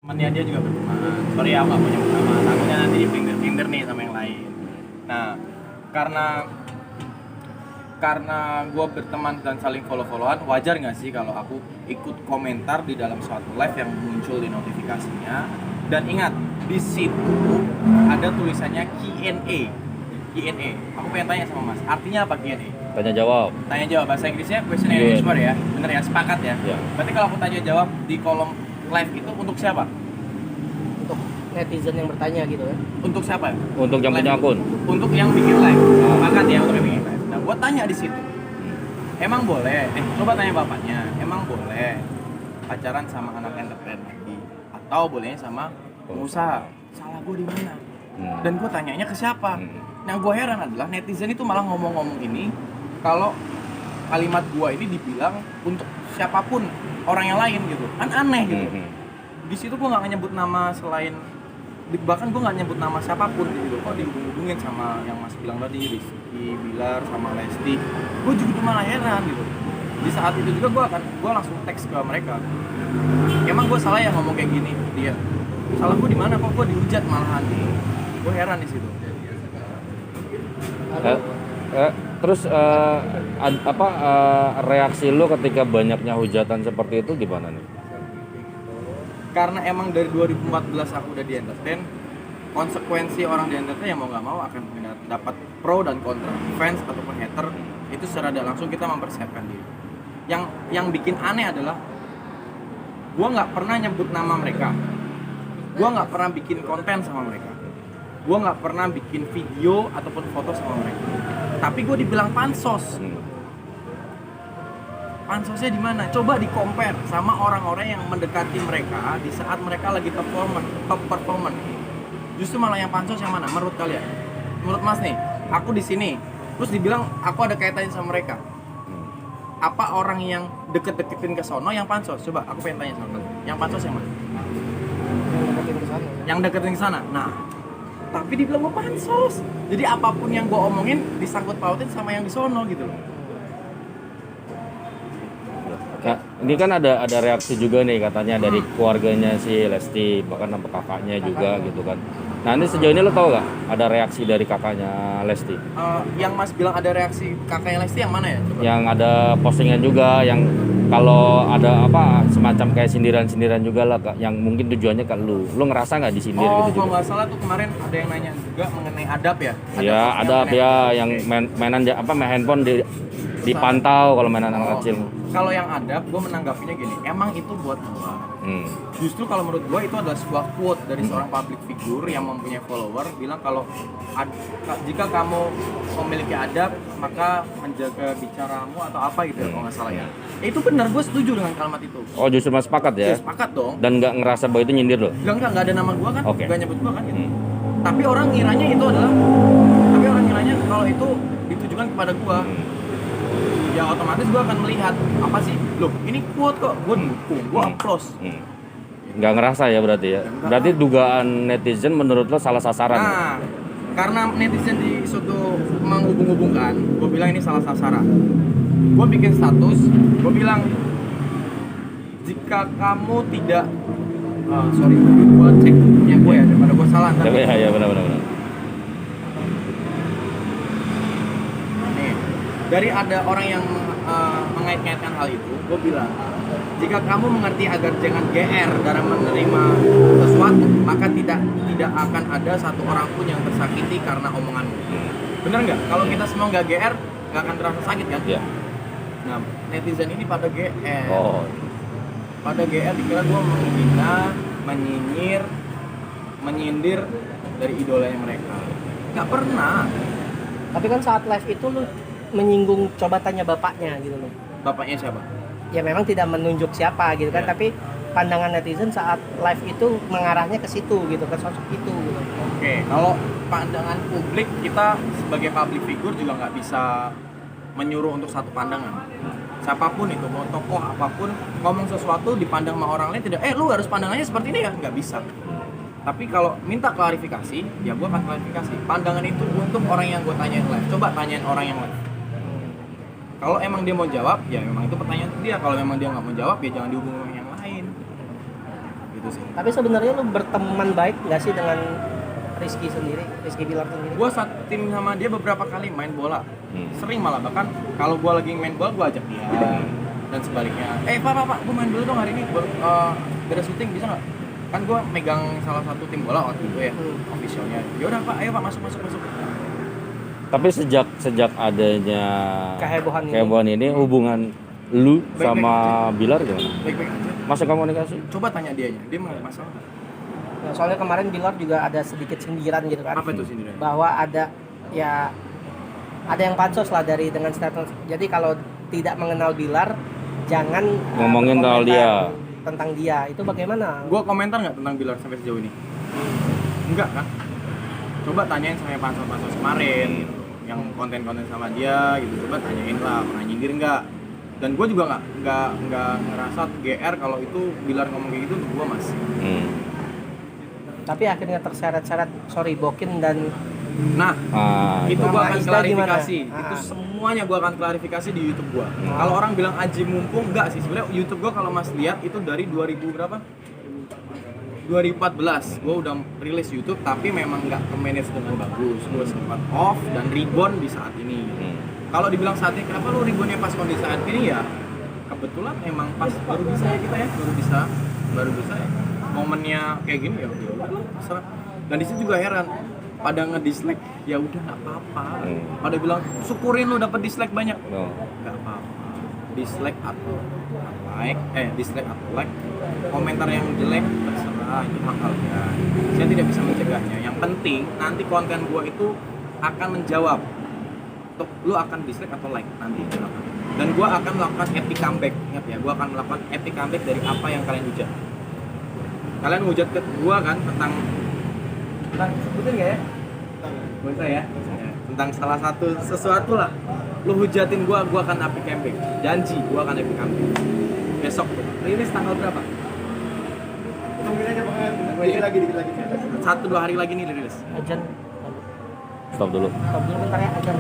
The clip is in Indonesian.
Temannya dia juga berteman. Sorry ya, aku nggak punya nama. Takutnya nanti finger nih sama yang lain. Nah, karena gue berteman dan saling follow-followan, wajar nggak sih kalau aku ikut komentar di dalam suatu live yang muncul di notifikasinya? Dan ingat, di situ ada tulisannya Q&A. Q&A. Aku pengen tanya sama Mas, artinya apa Q&A? Tanya jawab. Tanya jawab, bahasa Inggrisnya question and answer ya. Bener ya, sepakat ya? Ya. Berarti kalau aku tanya jawab di kolom live itu untuk siapa? Untuk netizen yang bertanya gitu ya. Untuk siapa? Untuk yang punya akun. Untuk yang bikin live. Sepakat ya untuk yang bikin live. Nah, gua tanya di situ. Emang boleh? Coba tanya bapaknya. Emang boleh pacaran sama anak entertain lagi? Atau bolehnya sama pengusaha? Salah gua di mana? Dan gua tanyanya ke siapa? Yang gua heran adalah netizen itu malah ngomong-ngomong ini kalau kalimat gua ini dibilang untuk siapapun orang yang lain gitu. Kan aneh gitu. Di situ gue nggak nyebut nama selain, bahkan gue nggak nyebut nama siapapun gitu. Kok dihubung-hubungin sama yang Mas bilang tadi, Rizky Bilar sama Lesti. Gue juga malah heran gitu. Di saat itu juga gue langsung teks ke mereka. Emang gue salah ya ngomong kayak gini? Dia salah gue di mana? Kok gue dihujat malahan nih? Gue heran di situ. Terus reaksi lo ketika banyaknya hujatan seperti itu gimana nih? Karena emang dari 2014 aku udah di entertain, konsekuensi orang di entertain yang mau nggak mau akan dapat pro dan kontra, fans ataupun hater, itu secara tidak langsung kita mempersiapkan diri. Yang bikin aneh adalah gua nggak pernah nyebut nama mereka, gua nggak pernah bikin konten sama mereka, gua nggak pernah bikin video ataupun foto sama mereka, tapi gua dibilang pansos. Pansosnya di mana? Coba di-compare sama orang-orang yang mendekati mereka di saat mereka lagi top performance. Justru malah yang pansos yang mana? Menurut kalian? Menurut Mas nih, aku di sini, terus dibilang aku ada kaitannya sama mereka. Apa orang yang deket-deketin ke sono yang pansos? Coba aku pengen tanya sama kalian. Yang pansos yang mana? Yang deketin ke sana. Nah, tapi dibilang gue pansos. Jadi apapun yang gue omongin disangkut pautin sama yang di sono gitu loh. Nah, ini kan ada reaksi juga nih katanya dari keluarganya si Lesti, bahkan sampai kakaknya juga gitu kan. Nah ini sejauh ini lo tau gak ada reaksi dari kakaknya Lesti? Yang Mas bilang ada reaksi kakaknya Lesti yang mana ya? Coba. Yang ada postingan juga yang kalau ada apa semacam kayak sindiran-sindiran juga lah yang mungkin tujuannya ke lu ngerasa nggak disindir gitu juga? Kalau nggak salah tuh kemarin ada yang nanya juga mengenai adab ya? Ya adab ya yang mainan main handphone dipantau kalau mainan anak kecil. Kalau yang adab, gue menanggapinya gini, emang itu buat gue. Justru kalau menurut gue itu adalah sebuah quote dari seorang public figure yang mempunyai follower bilang kalau jika kamu memiliki adab maka menjaga bicaramu atau apa gitu kalau nggak salah ya. Itu benar, gue setuju dengan kalimat itu. Oh justru mas sepakat ya? Ya sepakat dong. Dan nggak ngerasa bahwa itu nyindir loh? Enggak ada nama gue kan, Okay. nggak nyebut gue kan gitu. Tapi orang ngiranya kalau itu ditujukan kepada gue. Ya otomatis gue akan melihat apa sih, loh ini quote kok, gue dukung, gue applause. Nggak ngerasa ya berarti ya? Berarti dugaan netizen menurut lo salah sasaran? Nah, karena netizen di situ menghubung-hubungkan, gue bilang ini salah sasaran. Gue bikin status, gue bilang jika kamu tidak, sorry, gue cek punya gue ya, daripada gue salah. Ya benar. Dari ada orang yang mengait-ngaitkan hal itu, gue bilang jika kamu mengerti agar jangan GR dalam menerima sesuatu, maka tidak akan ada satu orang pun yang tersakiti karena omonganmu. Bener nggak? Kalau kita semua nggak GR, nggak akan terasa sakit kan? Iya. Nah, netizen ini pada GR. Oh. Pada GR dikira gue menghina, menyindir dari idolanya mereka. Nggak pernah. Tapi kan saat live itu lu menyinggung, coba tanya bapaknya gitu loh. Bapaknya siapa? Ya memang tidak menunjuk siapa gitu kan, tapi pandangan netizen saat live itu mengarahnya ke situ gitu, ke sosok itu gitu. Oke, kalau pandangan publik, kita sebagai public figure juga nggak bisa menyuruh untuk satu pandangan. Siapapun itu, mau tokoh apapun, ngomong sesuatu dipandang sama orang lain tidak, lu harus pandangannya seperti ini ya, nggak bisa. Tapi kalau minta klarifikasi, ya gue akan klarifikasi. Pandangan itu untuk orang yang gue tanyain live. Coba tanyain orang yang live. Kalau emang dia mau jawab, ya memang itu pertanyaan untuk dia. Kalau memang dia nggak mau jawab, ya jangan dihubungi dengan yang lain. Gitu gitu sih. Tapi sebenarnya lu berteman baik nggak sih dengan Rizky Bilar sendiri? Gue saat tim sama dia beberapa kali main bola, sering malah, bahkan kalau gue lagi main bola gue ajak dia dan sebaliknya. Pak, gue main dulu dong hari ini, beda syuting bisa nggak? Kan gue megang salah satu tim bola waktu itu ya, officialnya. Yaudah Pak, ayo Pak, masuk. Tapi sejak adanya Kehebohan ini hubungan lu sama Bilar gimana? Baik-baik aja. Masih komunikasi? Coba tanya dia nggak ada masalah. Nah, soalnya kemarin Bilar juga ada sedikit sindiran gitu kan. Apa itu sindiran? Bahwa ada yang pansos lah dengan statement. Jadi kalau tidak mengenal Bilar, jangan ngomongin tentang dia. Itu bagaimana? Gue komentar nggak tentang Bilar sampai sejauh ini? Enggak kan? Coba tanyain sama pansos kemarin yang konten-konten sama dia gitu, coba tanyain lah pernah nyindir nggak. Dan gue juga nggak ngerasa GR kalau itu Bilar ngomong kayak gitu untuk gue, Mas. Tapi akhirnya terseret-seret Bokin dan itu gue akan klarifikasi. Gimana? Itu semuanya gue akan klarifikasi di YouTube gue. Kalau orang bilang Aji mumpung, enggak sih, sebenarnya YouTube gue kalau Mas lihat itu dari 2000 berapa? 2014 gue udah rilis YouTube, tapi memang nggak ke-manage dengan bagus. Gue sempat off dan rebound di saat ini. Kalau dibilang saat ini, kenapa lu reboundnya pas kondisi saat ini ya? Kebetulan emang pas baru bisa ya kita ya, baru bisa ya. Momennya kayak gini ya udah bisa. Dan di situ juga heran, pada nge-dislike ya udah nggak apa-apa. Pada bilang syukurin lu dapet dislike banyak, nggak apa-apa. Dislike atau like, komentar yang jelek terserah, itu hak kalian. Saya tidak bisa mencegahnya. Yang penting nanti konten gua itu akan menjawab. Lu akan dislike atau like nanti. Dan gua akan melakukan epic comeback. Ingat ya, gua akan melakukan epic comeback dari apa yang kalian hujat. Kalian hujat ke gua kan tentang sebutin nggak ya? Boleh ya? Tentang salah satu sesuatu lah. Lu hujatin gua akan epic comeback. Janji, gua akan epic comeback. Besok rilis tanggal berapa? Tungguin aja dikit lagi. 1-2 hari lagi nih rilis. Ajan. Stop dulu Bentar ya, ajan.